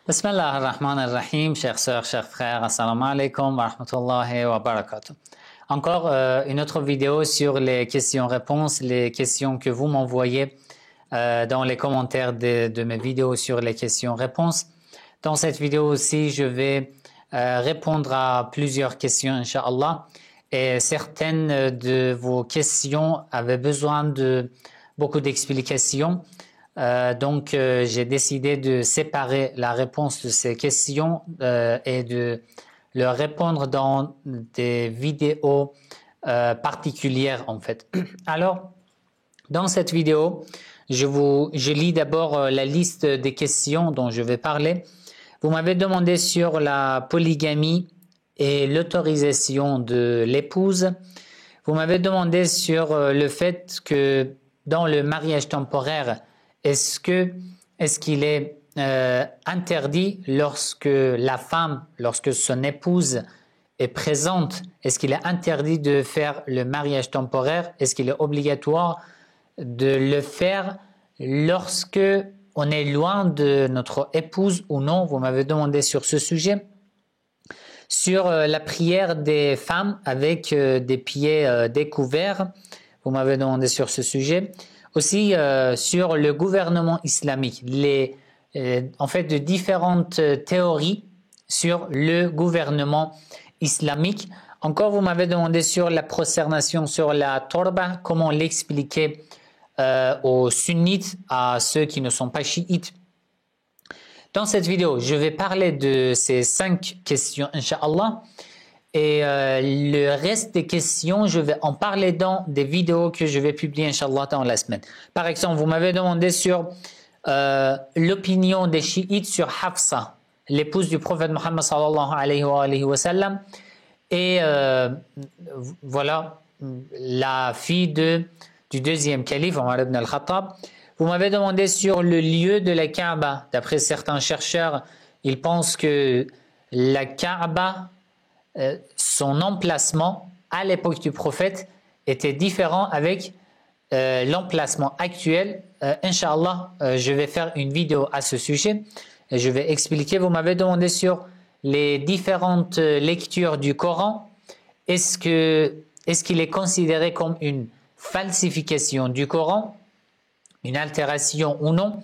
Bismillah ar-Rahman ar-Rahim, chères sœurs, chers frères, assalamu alaikum wa rahmatullahi wa barakatuh. Encore une autre vidéo sur les questions-réponses, les questions que vous m'envoyez dans les commentaires de mes vidéos sur les questions-réponses. Dans cette vidéo aussi, je vais répondre à plusieurs questions, Inch'Allah. Et certaines de vos questions avaient besoin de beaucoup d'explications. Donc, j'ai décidé de séparer la réponse de ces questions et de leur répondre dans des vidéos particulières en fait. Alors, dans cette vidéo, je lis d'abord la liste des questions dont je vais parler. Vous m'avez demandé sur la polygamie et l'autorisation de l'épouse. Vous m'avez demandé sur le fait que dans le mariage temporaire, est-ce qu'il est interdit lorsque la femme, lorsque son épouse est présente, est-ce qu'il est interdit de faire le mariage temporaire? Est-ce qu'il est obligatoire de le faire lorsque on est loin de notre épouse ou non? Vous m'avez demandé sur ce sujet. Sur la prière des femmes avec des pieds découverts, vous m'avez demandé sur ce sujet. Aussi sur le gouvernement islamique, en fait de différentes théories sur le gouvernement islamique. Encore, vous m'avez demandé sur la prosternation sur la torba, comment l'expliquer aux sunnites, à ceux qui ne sont pas chiites. Dans cette vidéo, je vais parler de ces 5 questions, Inch'Allah. Et le reste des questions, je vais en parler dans des vidéos que je vais publier, Inch'Allah, dans la semaine. Par exemple, vous m'avez demandé sur l'opinion des chiites sur Hafsa, l'épouse du prophète Mohammed sallallahu alayhi wa sallam, et voilà, la fille du deuxième calife, Omar ibn al-Khattab. Vous m'avez demandé sur le lieu de la Kaaba. D'après certains chercheurs, ils pensent que la Kaaba, son emplacement à l'époque du prophète était différent avec l'emplacement actuel. Inch'Allah, je vais faire une vidéo à ce sujet et je vais expliquer. Vous m'avez demandé sur les différentes lectures du Coran. Est-ce qu'il est considéré comme une falsification du Coran, une altération ou non?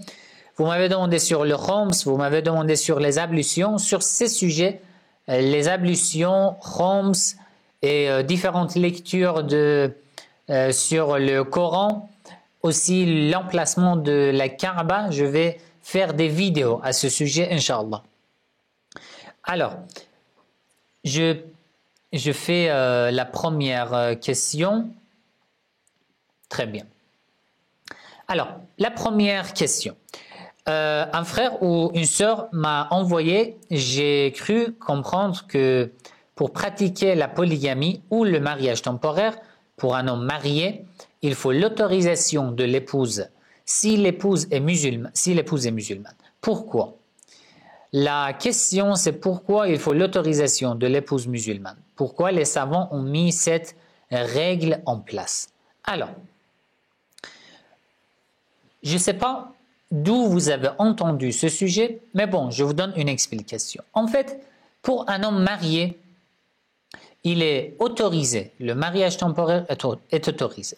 Vous m'avez demandé sur le Khoms, vous m'avez demandé sur les ablutions. Sur ces sujets, les ablutions, Khoms et différentes lectures sur le Coran, aussi l'emplacement de la Kaaba, je vais faire des vidéos à ce sujet, Inch'Allah. Alors, je fais la première question. Très bien. Alors, la première question. Un frère ou une sœur m'a envoyé, j'ai cru comprendre que pour pratiquer la polygamie ou le mariage temporaire pour un homme marié, il faut l'autorisation de l'épouse si l'épouse est musulmane. Pourquoi? La question c'est pourquoi il faut l'autorisation de l'épouse musulmane. Pourquoi les savants ont mis cette règle en place? Alors, je ne sais pas d'où vous avez entendu ce sujet, mais bon, je vous donne une explication. En fait, pour un homme marié, il est autorisé, le mariage temporaire est autorisé,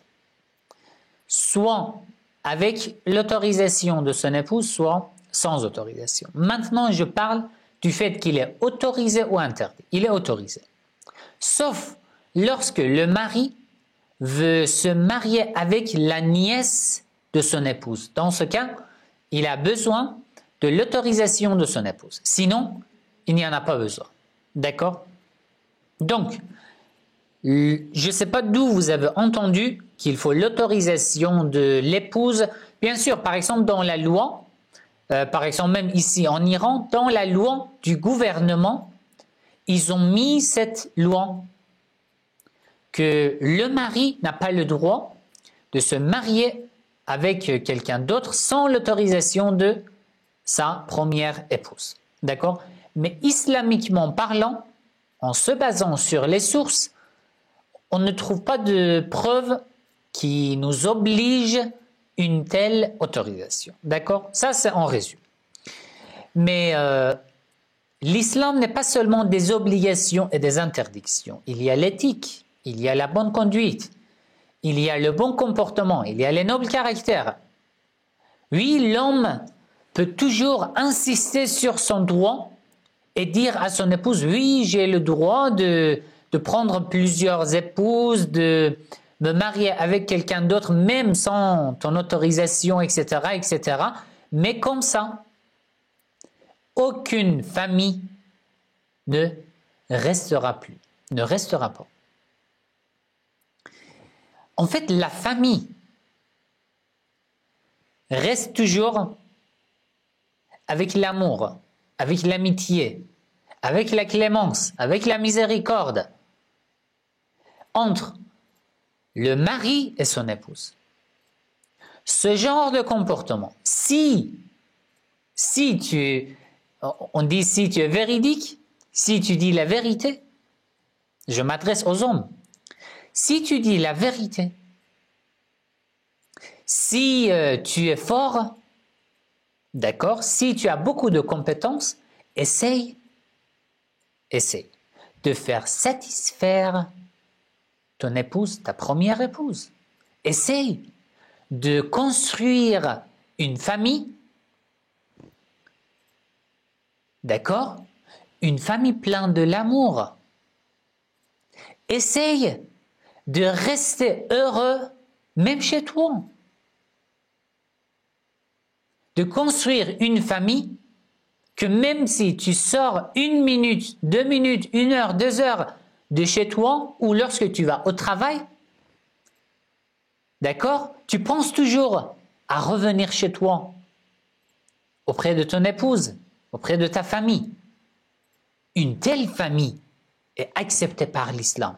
soit avec l'autorisation de son épouse, soit sans autorisation. Maintenant, je parle du fait qu'il est autorisé ou interdit. Il est autorisé. Sauf lorsque le mari veut se marier avec la nièce de son épouse. Dans ce cas, il a besoin de l'autorisation de son épouse. Sinon, il n'y en a pas besoin. D'accord? Donc, je ne sais pas d'où vous avez entendu qu'il faut l'autorisation de l'épouse. Bien sûr, par exemple, dans la loi, par exemple même ici en Iran, dans la loi du gouvernement, ils ont mis cette loi que le mari n'a pas le droit de se marier avec quelqu'un d'autre sans l'autorisation de sa première épouse. D'accord? Mais islamiquement parlant, en se basant sur les sources, on ne trouve pas de preuve qui nous oblige une telle autorisation. D'accord? Ça, c'est en résumé. mais l'islam n'est pas seulement des obligations et des interdictions. Il y a l'éthique, il y a la bonne conduite, il y a le bon comportement, il y a les nobles caractères. Oui, l'homme peut toujours insister sur son droit et dire à son épouse, oui, j'ai le droit de prendre plusieurs épouses, de me marier avec quelqu'un d'autre, même sans ton autorisation, etc., etc. Mais comme ça, aucune famille ne restera plus, ne restera pas. En fait, la famille reste toujours avec l'amour, avec l'amitié, avec la clémence, avec la miséricorde entre le mari et son épouse. Ce genre de comportement, si on dit si tu es véridique, si tu dis la vérité, je m'adresse aux hommes, si tu dis la vérité, si tu es fort, d'accord, si tu as beaucoup de compétences, essaye de faire satisfaire ton épouse, ta première épouse. Essaye de construire une famille, d'accord? Une famille pleine de l'amour. Essaye de rester heureux même chez toi. De construire une famille que même si tu sors 1 minute, 2 minutes, 1 heure, 2 heures de chez toi ou lorsque tu vas au travail, d'accord, tu penses toujours à revenir chez toi, auprès de ton épouse, auprès de ta famille. Une telle famille est acceptée par l'islam.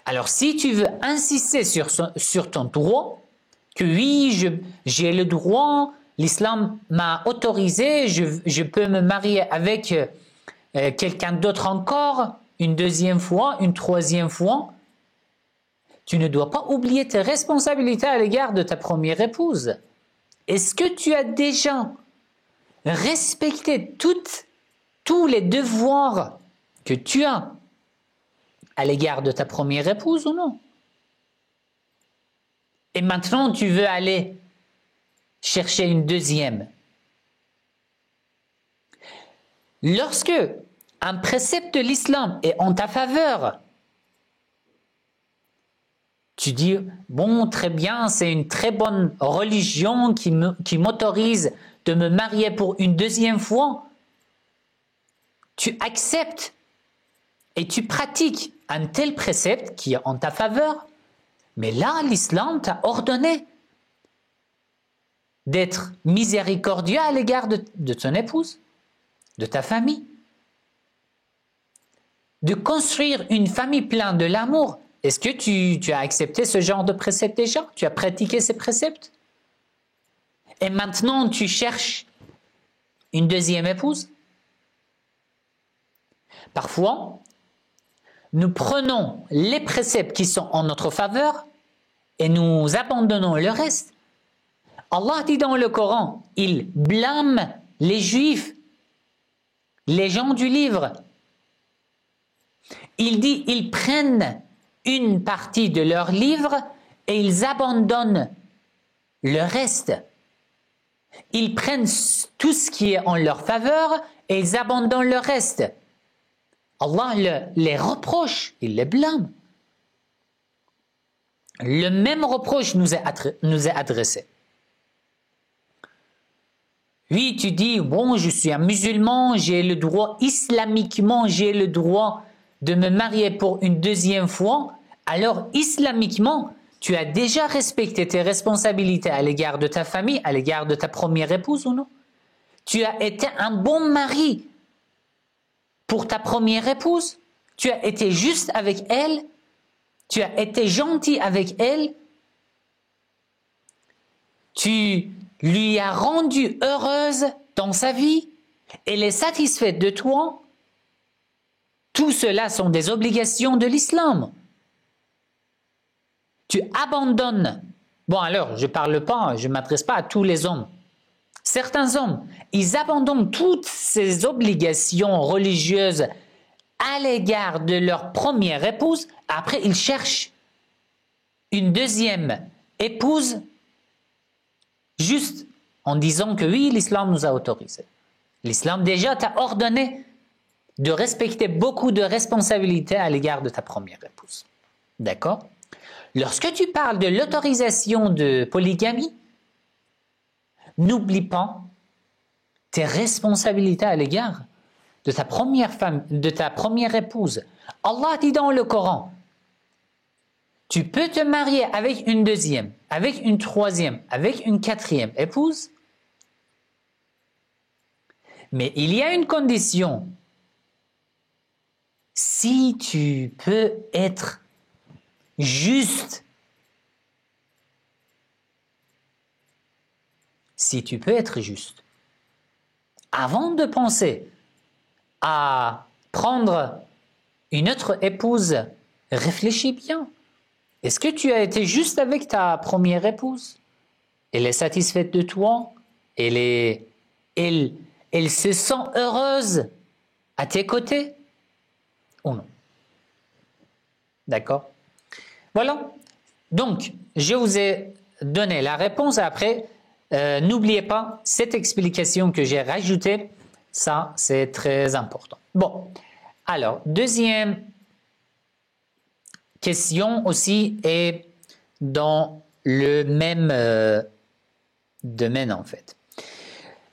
Alors si tu veux insister sur ton droit, que oui, j'ai le droit, l'islam m'a autorisé, je peux me marier avec quelqu'un d'autre encore, une deuxième fois, une troisième fois, tu ne dois pas oublier tes responsabilités à l'égard de ta première épouse. Est-ce que tu as déjà respecté tous les devoirs que tu as à l'égard de ta première épouse ou non? Et maintenant, tu veux aller chercher une deuxième. Lorsque un précepte de l'islam est en ta faveur, tu dis, bon, très bien, c'est une très bonne religion qui m'autorise de me marier pour une deuxième fois. Tu acceptes et tu pratiques un tel précepte qui est en ta faveur. Mais là, l'islam t'a ordonné d'être miséricordieux à l'égard de ton épouse, de ta famille, de construire une famille pleine de l'amour. Est-ce que tu as accepté ce genre de précepte déjà? Tu as pratiqué ces préceptes? Et maintenant, tu cherches une deuxième épouse? Parfois, nous prenons les préceptes qui sont en notre faveur et nous abandonnons le reste. Allah dit dans le Coran, il blâme les Juifs, les gens du livre. Il dit, ils prennent une partie de leur livre et ils abandonnent le reste. Ils prennent tout ce qui est en leur faveur et ils abandonnent le reste. Allah les reproche, il les blâme. Le même reproche nous est adressé. Oui, tu dis, bon, je suis un musulman, j'ai le droit, islamiquement, j'ai le droit de me marier pour une deuxième fois. Alors, islamiquement, tu as déjà respecté tes responsabilités à l'égard de ta famille, à l'égard de ta première épouse ou non? Tu as été un bon mari pour ta première épouse? Tu as été juste avec elle? Tu as été gentil avec elle? Tu lui as rendu heureuse dans sa vie? Elle est satisfaite de toi? Tout cela sont des obligations de l'islam. Tu abandonnes. Bon alors, je ne m'adresse pas à tous les hommes. Certains hommes, ils abandonnent toutes ces obligations religieuses à l'égard de leur première épouse. Après, ils cherchent une deuxième épouse juste en disant que oui, l'islam nous a autorisé. L'islam déjà t'a ordonné de respecter beaucoup de responsabilités à l'égard de ta première épouse. D'accord? Lorsque tu parles de l'autorisation de polygamie, n'oublie pas tes responsabilités à l'égard de ta première femme, de ta première épouse. Allah dit dans le Coran, tu peux te marier avec une deuxième, avec une troisième, avec une quatrième épouse, mais il y a une condition. Si tu peux être juste, si tu peux être juste, avant de penser à prendre une autre épouse, réfléchis bien. Est-ce que tu as été juste avec ta première épouse? Elle est satisfaite de toi? Elle se sent heureuse à tes côtés? Ou non? D'accord? Voilà. Donc, je vous ai donné la réponse. Après, n'oubliez pas cette explication que j'ai rajoutée. Ça, c'est très important. Bon, alors, deuxième question aussi est dans le même domaine en fait.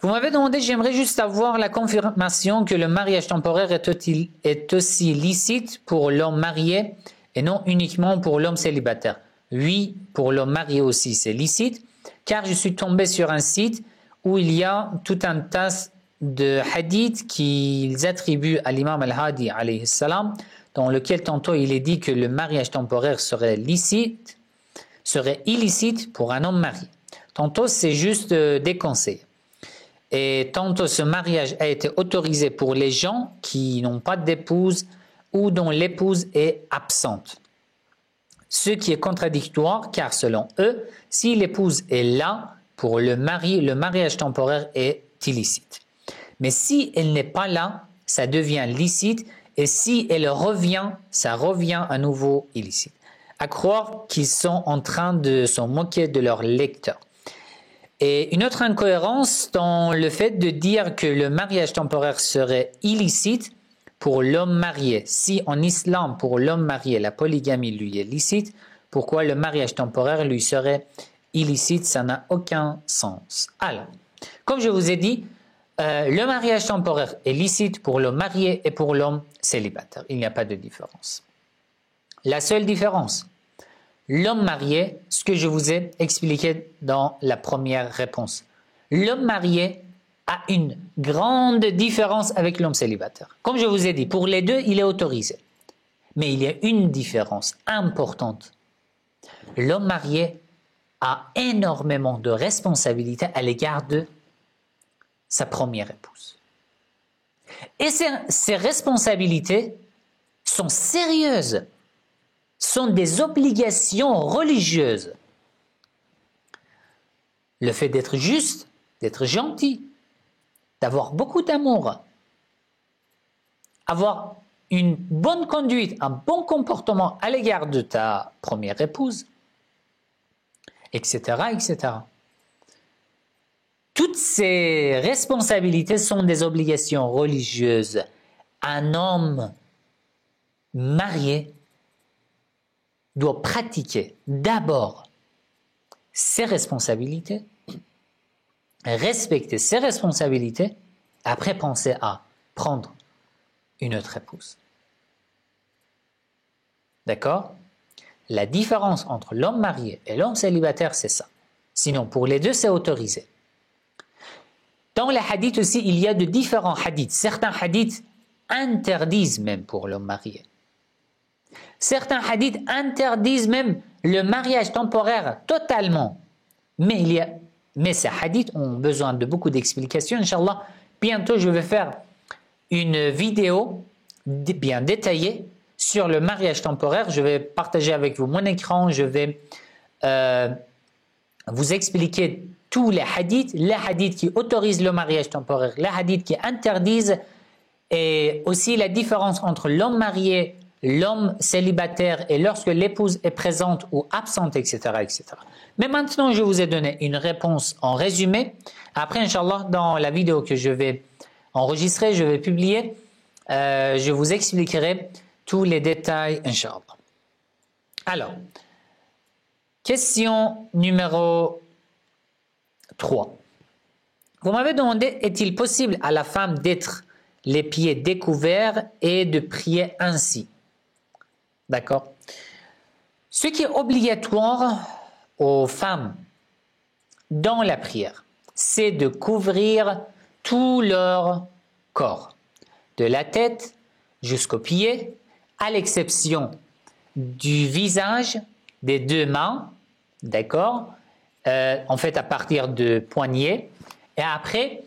Vous m'avez demandé, j'aimerais juste avoir la confirmation que le mariage temporaire est aussi licite pour l'homme marié et non uniquement pour l'homme célibataire. Oui, pour l'homme marié aussi c'est licite, car je suis tombé sur un site où il y a tout un tas de hadiths qu'ils attribuent à l'imam al-Hadi alayhi salam, dans lequel tantôt il est dit que le mariage temporaire serait illicite pour un homme marié. Tantôt c'est juste déconseillé. Et tantôt ce mariage a été autorisé pour les gens qui n'ont pas d'épouse ou dont l'épouse est absente. Ce qui est contradictoire, car selon eux, si l'épouse est là pour le mari, le mariage temporaire est illicite. Mais si elle n'est pas là, ça devient licite, et si elle revient, ça revient à nouveau illicite. À croire qu'ils sont en train de s'en moquer de leurs lecteurs. Et une autre incohérence dans le fait de dire que le mariage temporaire serait illicite pour l'homme marié. Si en islam, pour l'homme marié, la polygamie lui est licite, pourquoi le mariage temporaire lui serait illicite? Ça n'a aucun sens. Alors, comme je vous ai dit, le mariage temporaire est licite pour l'homme marié et pour l'homme célibataire. Il n'y a pas de différence. La seule différence, l'homme marié, ce que je vous ai expliqué dans la première réponse. L'homme marié a une grande différence avec l'homme célibataire. Comme je vous ai dit, pour les deux, il est autorisé. Mais il y a une différence importante. L'homme marié a énormément de responsabilités à l'égard de sa première épouse. Et ces responsabilités sont sérieuses, sont des obligations religieuses. Le fait d'être juste, d'être gentil, d'avoir beaucoup d'amour, avoir une bonne conduite, un bon comportement à l'égard de ta première épouse, etc., etc. Toutes ces responsabilités sont des obligations religieuses. Un homme marié doit pratiquer d'abord ses responsabilités, respecter ses responsabilités, après penser à prendre une autre épouse. D'accord? La différence entre l'homme marié et l'homme célibataire, c'est ça. Sinon, pour les deux, c'est autorisé. Dans les hadiths aussi, il y a de différents hadiths. Certains hadiths interdisent même pour l'homme marié. Certains hadiths interdisent même le mariage temporaire totalement. Mais ces hadiths ont besoin de beaucoup d'explications. Inch'Allah, bientôt je vais faire une vidéo bien détaillée sur le mariage temporaire. Je vais partager avec vous mon écran. Je vais vous expliquer tous les hadiths qui autorisent le mariage temporaire, les hadiths qui interdisent, et aussi la différence entre l'homme marié, l'homme célibataire et lorsque l'épouse est présente ou absente, etc., etc. Mais maintenant, je vous ai donné une réponse en résumé. Après, Inch'Allah, dans la vidéo que je vais enregistrer, je vais publier, je vous expliquerai tous les détails, Inch'Allah. Alors, question numéro 3. Vous m'avez demandé, est-il possible à la femme d'être les pieds découverts et de prier ainsi? D'accord? Ce qui est obligatoire aux femmes dans la prière, c'est de couvrir tout leur corps, de la tête jusqu'aux pieds, à l'exception du visage, des deux mains, d'accord? En fait, à partir de poignets, et après,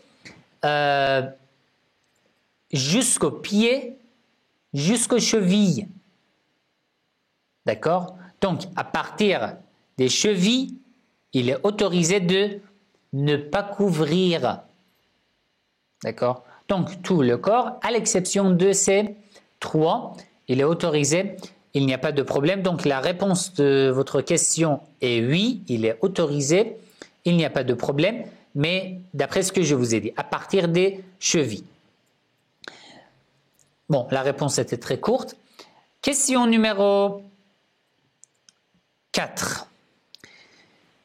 jusqu'aux pieds, jusqu'aux chevilles, d'accord? Donc, à partir des chevilles, il est autorisé de ne pas couvrir, d'accord? Donc, tout le corps, à l'exception de ces 3, il est autorisé, il n'y a pas de problème. Donc, la réponse de votre question est oui, il est autorisé, il n'y a pas de problème, mais d'après ce que je vous ai dit, à partir des chevilles. Bon, la réponse était très courte. Question numéro 4.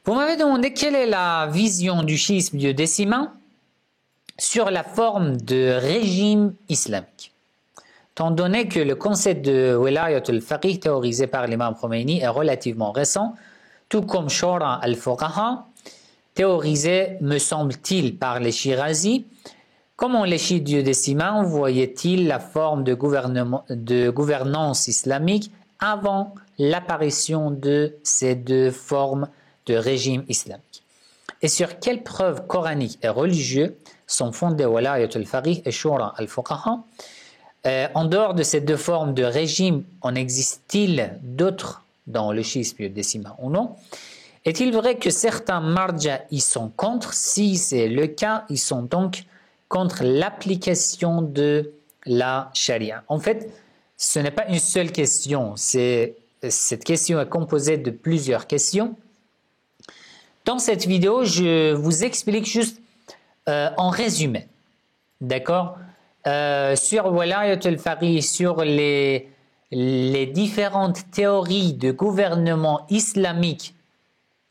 Vous m'avez demandé quelle est la vision du chiisme duodécimain sur la forme de régime islamique. Étant donné que le concept de Wilayat al-Faqih théorisé par l'imam Khomeini est relativement récent, tout comme Shura al-Fuqaha, théorisé, me semble-t-il, par les Shirazi, comment les chiites duodécimains voyaient-ils la forme de gouvernance islamique avant l'apparition de ces deux formes de régime islamique? Et sur quelles preuves coraniques et religieuses sont fondées Wilayat al-Faqih et Shura al-Fuqaha? En dehors de ces deux formes de régime, en existe-t-il d'autres dans le schisme duodécimain ou non? Est-il vrai que certains marja y sont contre? Si c'est le cas, ils sont donc contre l'application de la charia. En fait, ce n'est pas une seule question, cette question est composée de plusieurs questions. Dans cette vidéo, je vous explique juste en résumé, d'accord, sur Wilayat al-Faqih, sur les différentes théories de gouvernement islamique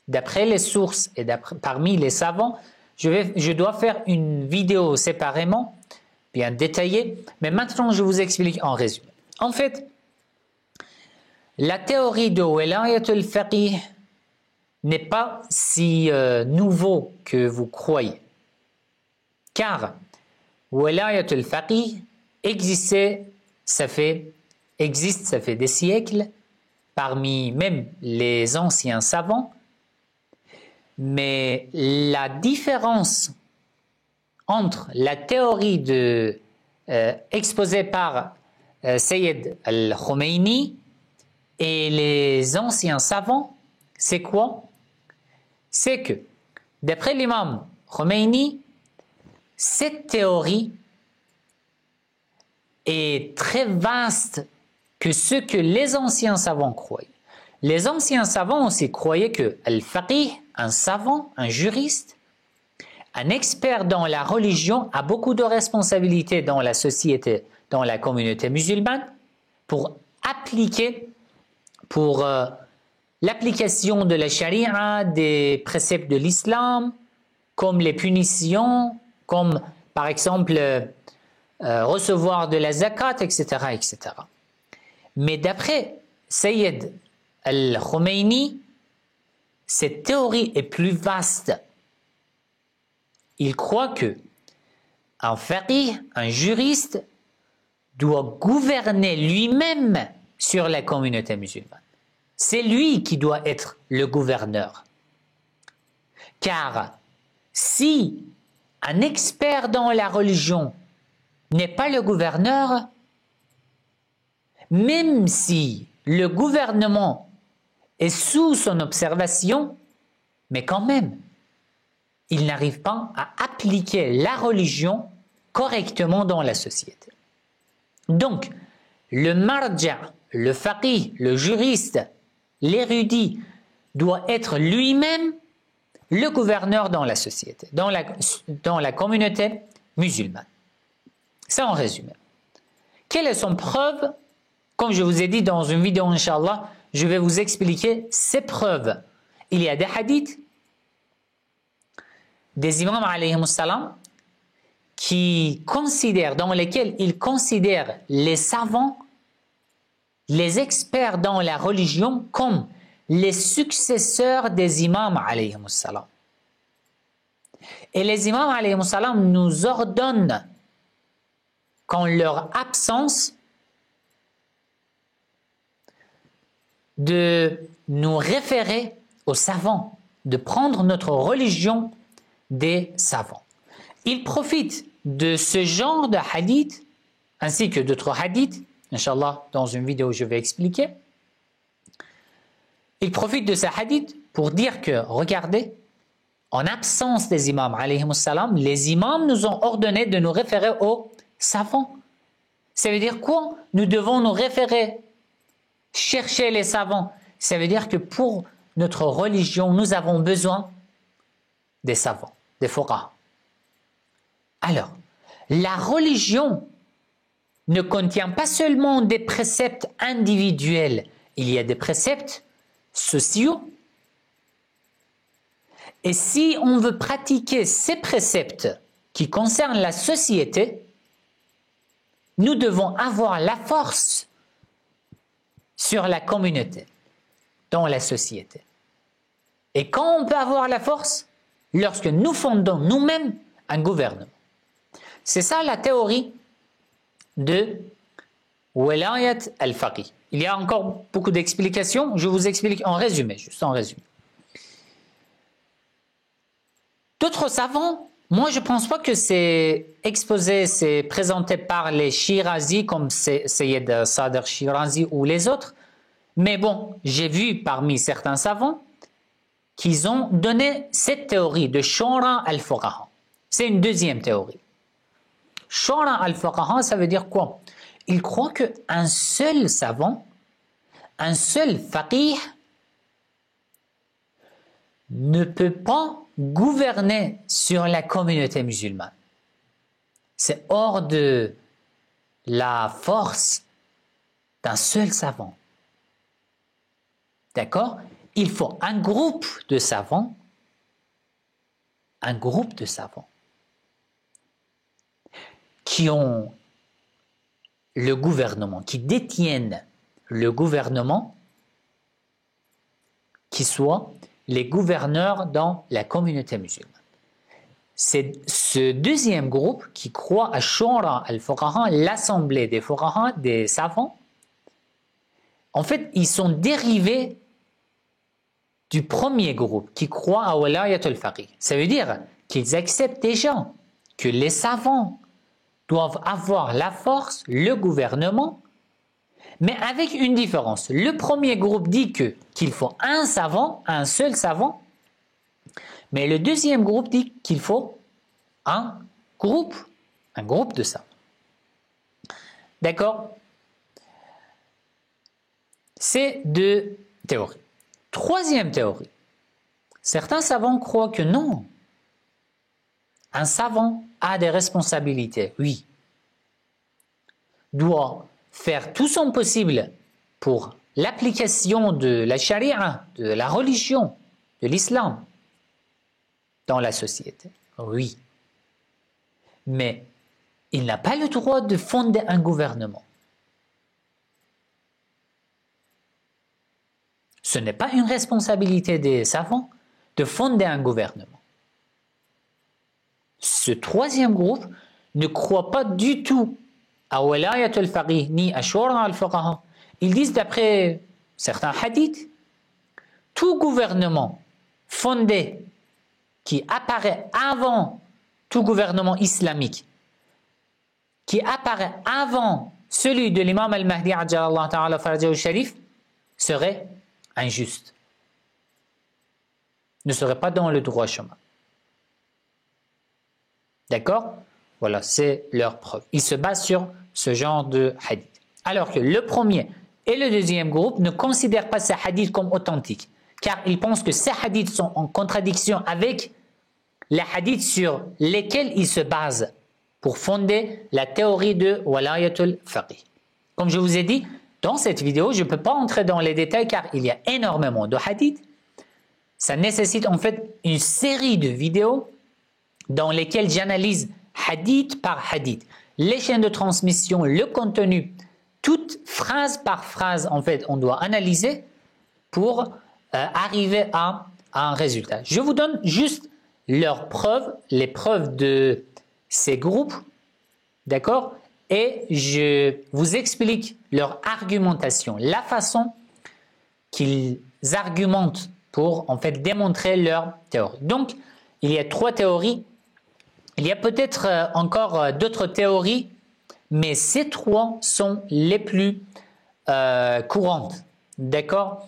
d'après les sources et parmi les savants. Je dois faire une vidéo séparément, bien détaillée, mais maintenant je vous explique en résumé. En fait, la théorie de Wilayat al-Faqih n'est pas si nouveau que vous croyez, car Wilayat al-Faqih existe, ça fait des siècles, parmi même les anciens savants, mais la différence entre la théorie exposée par Sayyid al-Khomeini et les anciens savants, c'est quoi? C'est que, d'après l'imam Khomeini, cette théorie est très vaste que ce que les anciens savants croyaient. Les anciens savants aussi croyaient que al-Faqih, un savant, un juriste, un expert dans la religion, a beaucoup de responsabilités dans la société, dans la communauté musulmane, pour l'application de la charia, des préceptes de l'islam, comme les punitions, comme par exemple recevoir de la zakat, etc., etc. Mais d'après Sayyid al-Khomeini, cette théorie est plus vaste. Il croit que un faqih, un juriste, doit gouverner lui-même sur la communauté musulmane. C'est lui qui doit être le gouverneur. Car si un expert dans la religion n'est pas le gouverneur, même si le gouvernement est sous son observation, mais quand même, ils n'arrivent pas à appliquer la religion correctement dans la société. Donc, le marja, le faqih, le juriste, l'érudit doit être lui-même le gouverneur dans la société, dans la communauté musulmane. Ça en résumé. Quelle est son preuve? Comme je vous ai dit dans une vidéo, Inch'Allah, je vais vous expliquer ces preuves. Il y a des hadiths des imams alayhimus salam dans lesquels ils considèrent les savants, les experts dans la religion comme les successeurs des imams alayhimus salam. Et les imams alayhimus salam nous ordonnent qu'en leur absence de nous référer aux savants, de prendre notre religion des savants. Ils profitent de ce genre de hadith, ainsi que d'autres hadiths, Inch'Allah, dans une vidéo je vais expliquer. Ils profitent de ces hadiths pour dire que, regardez, en absence des imams, alayhimus salam, les imams nous ont ordonné de nous référer aux savants. Ça veut dire quoi? Nous devons nous référer, chercher les savants. Ça veut dire que pour notre religion, nous avons besoin des savants, des fuqaha. Alors, la religion ne contient pas seulement des préceptes individuels, il y a des préceptes sociaux. Et si on veut pratiquer ces préceptes qui concernent la société, nous devons avoir la force sur la communauté, dans la société. Et quand on peut avoir la force? Lorsque nous fondons nous-mêmes un gouvernement. C'est ça la théorie de Walayat al-Faqih. Il y a encore beaucoup d'explications, je vous explique en résumé, juste en résumé. D'autres savants, moi je ne pense pas que c'est exposé, c'est présenté par les Shirazi comme Sayyid Sadr Shirazi ou les autres, mais bon, j'ai vu parmi certains savants qu'ils ont donné cette théorie de Shura al-Fuqaha. C'est une deuxième théorie. Shura al-Fuqaha, ça veut dire quoi? Ils croient qu'un seul savant, un seul faqih, ne peut pas gouverner sur la communauté musulmane. C'est hors de la force d'un seul savant. D'accord? Il faut un groupe de savants, qui ont le gouvernement, qui détiennent le gouvernement, qui soient les gouverneurs dans la communauté musulmane. C'est ce deuxième groupe qui croit à Shura al-Fuqaha, l'assemblée des Fuqaha, des savants. En fait, ils sont dérivés du premier groupe qui croit à Walayat al-Faqih. Ça veut dire qu'ils acceptent déjà que les savants doivent avoir la force, le gouvernement, mais avec une différence. Le premier groupe dit qu'il faut un savant, un seul savant, mais le deuxième groupe dit qu'il faut un groupe de savants. D'accord? C'est deux théories. Troisième théorie. Certains savants croient que non. Un savant a des responsabilités, oui. Doit faire tout son possible pour l'application de la charia, de la religion, de l'islam dans la société. Oui. Mais il n'a pas le droit de fonder un gouvernement. Ce n'est pas une responsabilité des savants de fonder un gouvernement. Ce troisième groupe ne croit pas du tout à Walayat al-Faqih ni à Shura al-Fuqaha. Ils disent d'après certains hadiths, tout gouvernement fondé qui apparaît avant tout gouvernement islamique, qui apparaît avant celui de l'imam al-Mahdi ajjalallahu ta'ala farajahu sharif, serait injuste, ne serait pas dans le droit chemin. D'accord? Voilà, c'est leur preuve. Ils se basent sur ce genre de hadith. Alors que le premier et le deuxième groupe ne considèrent pas ces hadiths comme authentiques, car ils pensent que ces hadiths sont en contradiction avec les hadiths sur lesquels ils se basent pour fonder la théorie de Walayatul Faqih. Comme je vous ai dit, dans cette vidéo, je ne peux pas entrer dans les détails car il y a énormément de hadiths. Ça nécessite en fait une série de vidéos dans lesquelles j'analyse hadith par hadith, les chaînes de transmission, le contenu, toute phrase par phrase, en fait, on doit analyser pour arriver à un résultat. Je vous donne juste leurs preuves, les preuves de ces groupes, d'accord? Et je vous explique leur argumentation, la façon qu'ils argumentent pour en fait démontrer leur théorie. Donc, il y a 3 théories. Il y a peut-être encore d'autres théories, mais ces 3 sont les plus courantes. D'accord?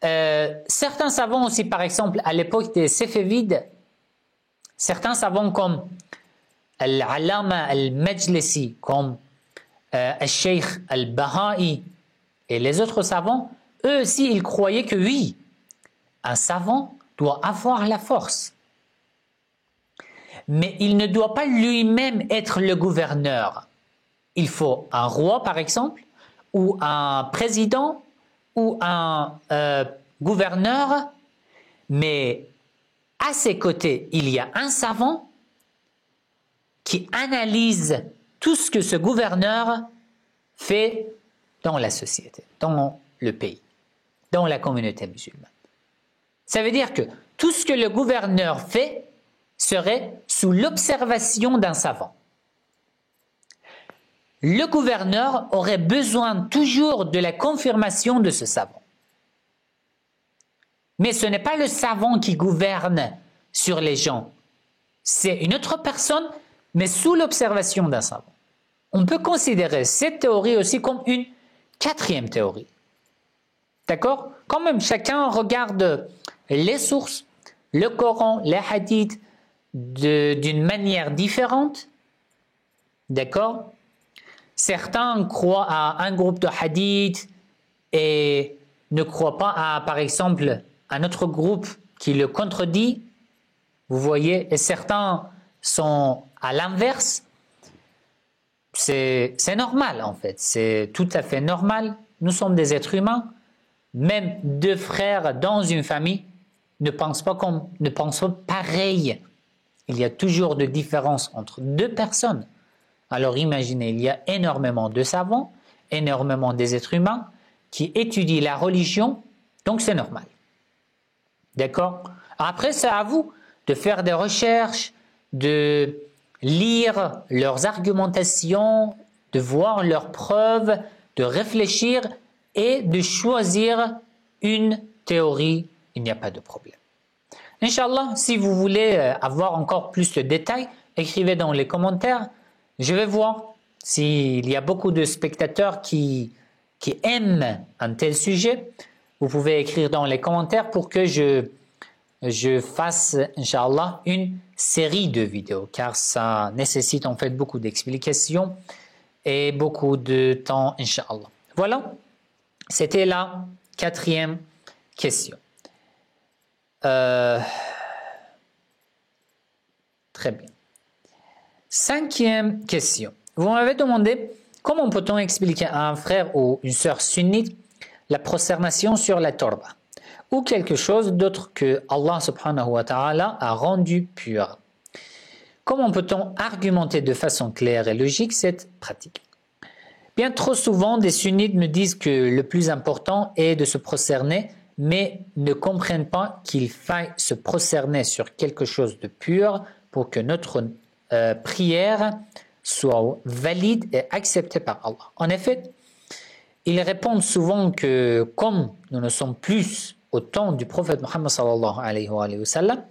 Certains savants aussi, par exemple, à l'époque des Séfévides, certains savants comme Al-Allama Al-Majlisi, comme Al-Sheikh Al-Baha'i et les autres savants, eux aussi, ils croyaient que oui, un savant doit avoir la force. Mais il ne doit pas lui-même être le gouverneur. Il faut un roi, par exemple, ou un président, ou un gouverneur, mais à ses côtés, il y a un savant qui analyse tout ce que ce gouverneur fait dans la société, dans le pays, dans la communauté musulmane. Ça veut dire que tout ce que le gouverneur fait serait sous l'observation d'un savant. Le gouverneur aurait besoin toujours de la confirmation de ce savant. Mais ce n'est pas le savant qui gouverne sur les gens. C'est une autre personne, mais sous l'observation d'un savant. On peut considérer cette théorie aussi comme une 4e théorie. D'accord? Quand même, chacun regarde les sources, le Coran, les hadiths, d'une manière différente. D'accord? Certains croient à un groupe de hadiths et ne croient pas à, par exemple, un autre groupe qui le contredit. Vous voyez, et certains sont à l'inverse. C'est normal en fait, c'est tout à fait normal. Nous sommes des êtres humains. Même 2 frères dans une famille ne pensent pas pareil. Il y a toujours de différences entre 2 personnes. Alors imaginez, il y a énormément de savants, énormément des êtres humains qui étudient la religion, donc c'est normal. D'accord? Après, c'est à vous de faire des recherches, de lire leurs argumentations, de voir leurs preuves, de réfléchir et de choisir une théorie. Il n'y a pas de problème. Inch'Allah, si vous voulez avoir encore plus de détails, écrivez dans les commentaires. Je vais voir s'il y a beaucoup de spectateurs qui aiment un tel sujet. Vous pouvez écrire dans les commentaires pour que je fasse, Inch'Allah, une série de vidéos, car ça nécessite en fait beaucoup d'explications et beaucoup de temps, Inch'Allah. Voilà, c'était la 4e question. Très bien. 5e question. Vous m'avez demandé comment peut-on expliquer à un frère ou une sœur sunnite la prosternation sur la torba ou quelque chose d'autre que Allah subhanahu wa ta'ala a rendu pur. Comment peut-on argumenter de façon claire et logique cette pratique? Bien trop souvent, des sunnites me disent que le plus important est de se prosterner, mais ne comprennent pas qu'il faille se prosterner sur quelque chose de pur pour que notre prière soit valide et acceptée par Allah. En effet, ils répondent souvent que comme nous ne sommes plus au temps du prophète Muhammad sallallahu alayhi wa sallam,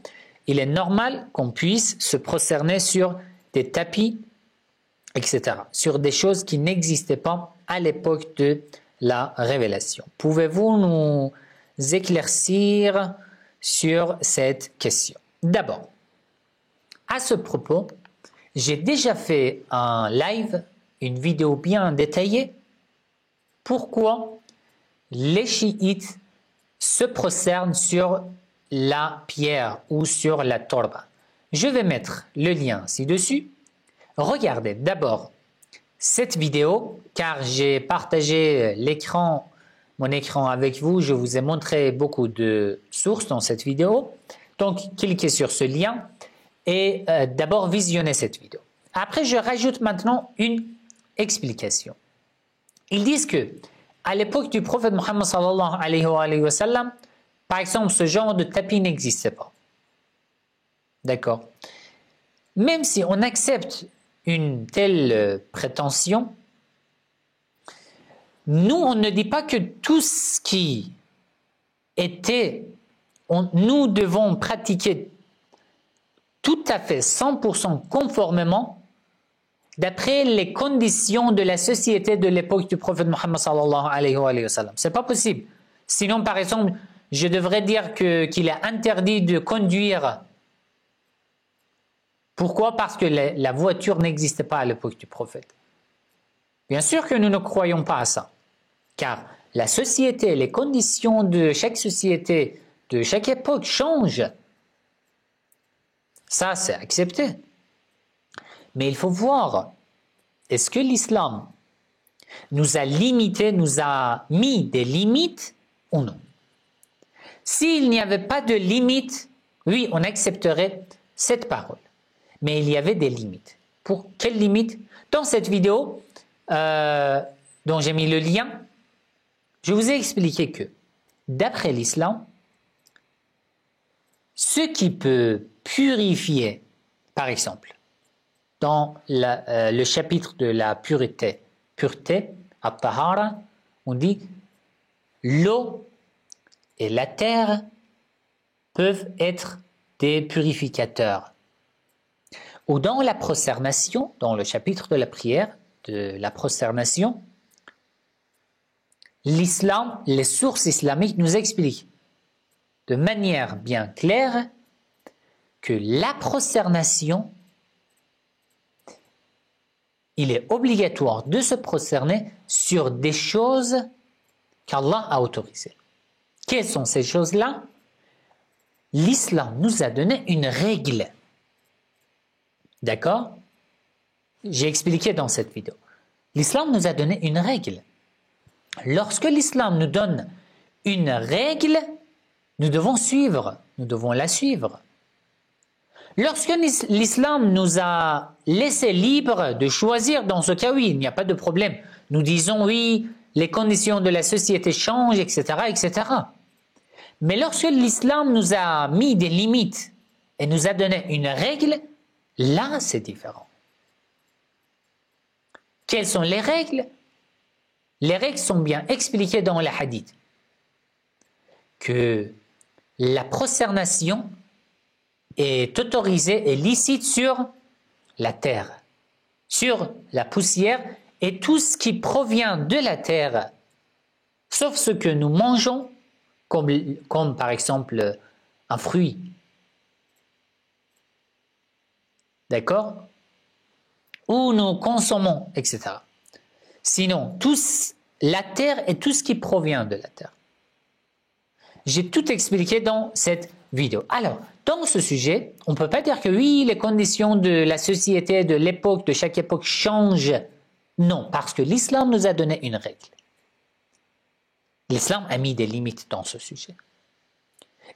il est normal qu'on puisse se prosterner sur des tapis, etc., sur des choses qui n'existaient pas à l'époque de la révélation. Pouvez-vous nous éclaircir sur cette question? D'abord, à ce propos, J'ai déjà fait un live, une vidéo bien détaillée, pourquoi les chiites se prosternent sur la pierre ou sur la torba. Je vais mettre le lien ci-dessus. Regardez d'abord cette vidéo, car j'ai partagé mon écran avec vous. Je vous ai montré beaucoup de sources dans cette vidéo. Donc, cliquez sur ce lien et d'abord visionnez cette vidéo. Après, je rajoute maintenant une explication. Ils disent que à l'époque du prophète Mohammed sallallahu alayhi wa sallam, par exemple, ce genre de tapis n'existait pas. D'accord. Même si on accepte une telle prétention, nous, on ne dit pas que tout ce qui était, nous devons pratiquer tout à fait 100% conformément d'après les conditions de la société de l'époque du prophète Mohammed sallallahu alayhi wa sallam. C'est pas possible. Sinon, par exemple, je devrais dire qu'il est interdit de conduire. Pourquoi? Parce que la voiture n'existait pas à l'époque du prophète. Bien sûr que nous ne croyons pas à ça, car la société, les conditions de chaque société, de chaque époque changent. Ça, c'est accepté. Mais il faut voir, est-ce que l'islam nous a limités, nous a mis des limites ou non? S'il n'y avait pas de limites, oui, on accepterait cette parole. Mais il y avait des limites. Pour quelles limites? Dans cette vidéo, dont j'ai mis le lien, je vous ai expliqué que, d'après l'islam, ce qui peut purifier, par exemple, dans le chapitre de la pureté, at-tahara, on dit l'eau et la terre peuvent être des purificateurs. Ou dans la prosternation, dans le chapitre de la prière, de la prosternation, l'islam, les sources islamiques nous expliquent de manière bien claire que la prosternation, il est obligatoire de se prosterner sur des choses qu'Allah a autorisées. Quelles sont ces choses-là? L'islam nous a donné une règle. D'accord? J'ai expliqué dans cette vidéo. L'islam nous a donné une règle. Lorsque l'islam nous donne une règle, nous devons la suivre. Lorsque l'islam nous a laissé libres de choisir, dans ce cas, oui, il n'y a pas de problème. Nous disons, oui, les conditions de la société changent, etc., etc. Mais lorsque l'islam nous a mis des limites et nous a donné une règle, là, c'est différent. Quelles sont les règles? Les règles sont bien expliquées dans les hadiths. Que la prosternation est autorisée et licite sur la terre, sur la poussière et tout ce qui provient de la terre, sauf ce que nous mangeons, comme par exemple un fruit. D'accord? Ou nous consommons, etc. Sinon, la terre et tout ce qui provient de la terre. J'ai tout expliqué dans cette vidéo. Alors, dans ce sujet, on ne peut pas dire que oui, les conditions de la société, de l'époque, de chaque époque changent. Non, parce que l'islam nous a donné une règle. L'islam a mis des limites dans ce sujet.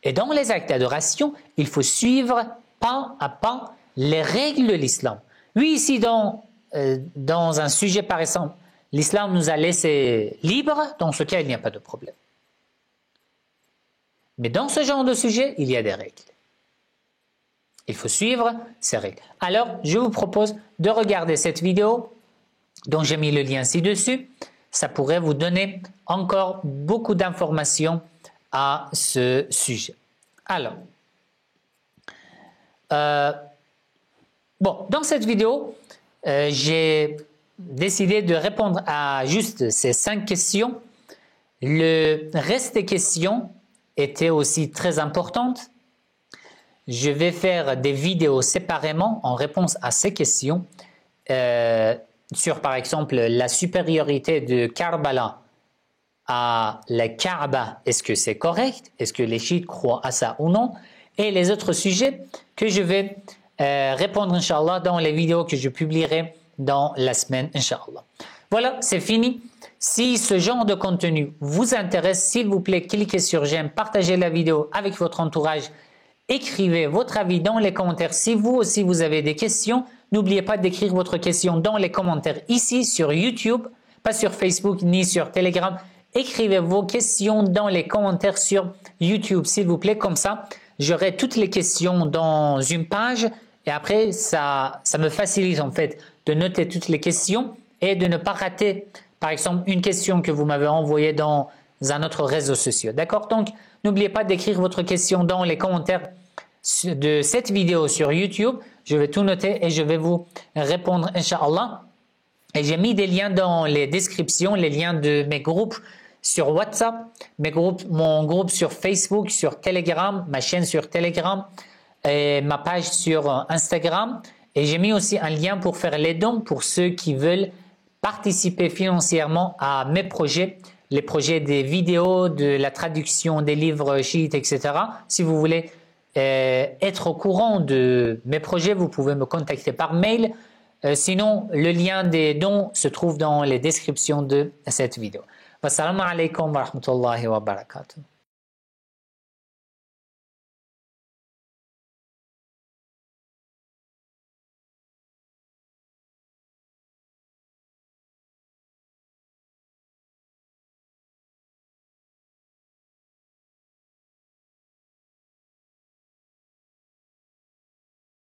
Et dans les actes d'adoration, il faut suivre pas à pas les règles de l'islam. Oui, si dans un sujet, par exemple, l'islam nous a laissé libres, dans ce cas, il n'y a pas de problème. Mais dans ce genre de sujet, il y a des règles. Il faut suivre ces règles. Alors, je vous propose de regarder cette vidéo dont j'ai mis le lien ci-dessus. Ça pourrait vous donner encore beaucoup d'informations à ce sujet. Alors, dans cette vidéo, j'ai décidé de répondre à juste ces 5 questions. Le reste des questions étaient aussi très importantes. je vais faire des vidéos séparément en réponse à ces questions sur par exemple la supériorité de Karbala à la Kaaba, est-ce que c'est correct? Est-ce que les chiites croient à ça ou non? Et les autres sujets que je vais répondre, Inch'Allah, dans les vidéos que je publierai dans la semaine, Inch'Allah. Voilà, c'est fini. Si ce genre de contenu vous intéresse, s'il vous plaît, cliquez sur j'aime, partagez la vidéo avec votre entourage, écrivez votre avis dans les commentaires. Si vous aussi vous avez des questions, n'oubliez pas d'écrire votre question dans les commentaires ici sur YouTube, pas sur Facebook ni sur Telegram. Écrivez vos questions dans les commentaires sur YouTube, s'il vous plaît. Comme ça, j'aurai toutes les questions dans une page et après, ça me facilite en fait de noter toutes les questions et de ne pas rater, par exemple, une question que vous m'avez envoyée dans un autre réseau social. D'accord? Donc, n'oubliez pas d'écrire votre question dans les commentaires de cette vidéo sur YouTube. Je vais tout noter et je vais vous répondre, Inch'Allah. Et j'ai mis des liens dans les descriptions, les liens de mes groupes sur WhatsApp, mon groupe sur Facebook, sur Telegram, ma chaîne sur Telegram, et ma page sur Instagram. Et j'ai mis aussi un lien pour faire les dons pour ceux qui veulent participer financièrement à mes projets, les projets des vidéos, de la traduction des livres chiites, etc. Si vous voulez être au courant de mes projets, vous pouvez me contacter par mail. Sinon, le lien des dons se trouve dans les descriptions de cette vidéo. Wassalamu alaikum wa rahmatullahi wa barakatuh.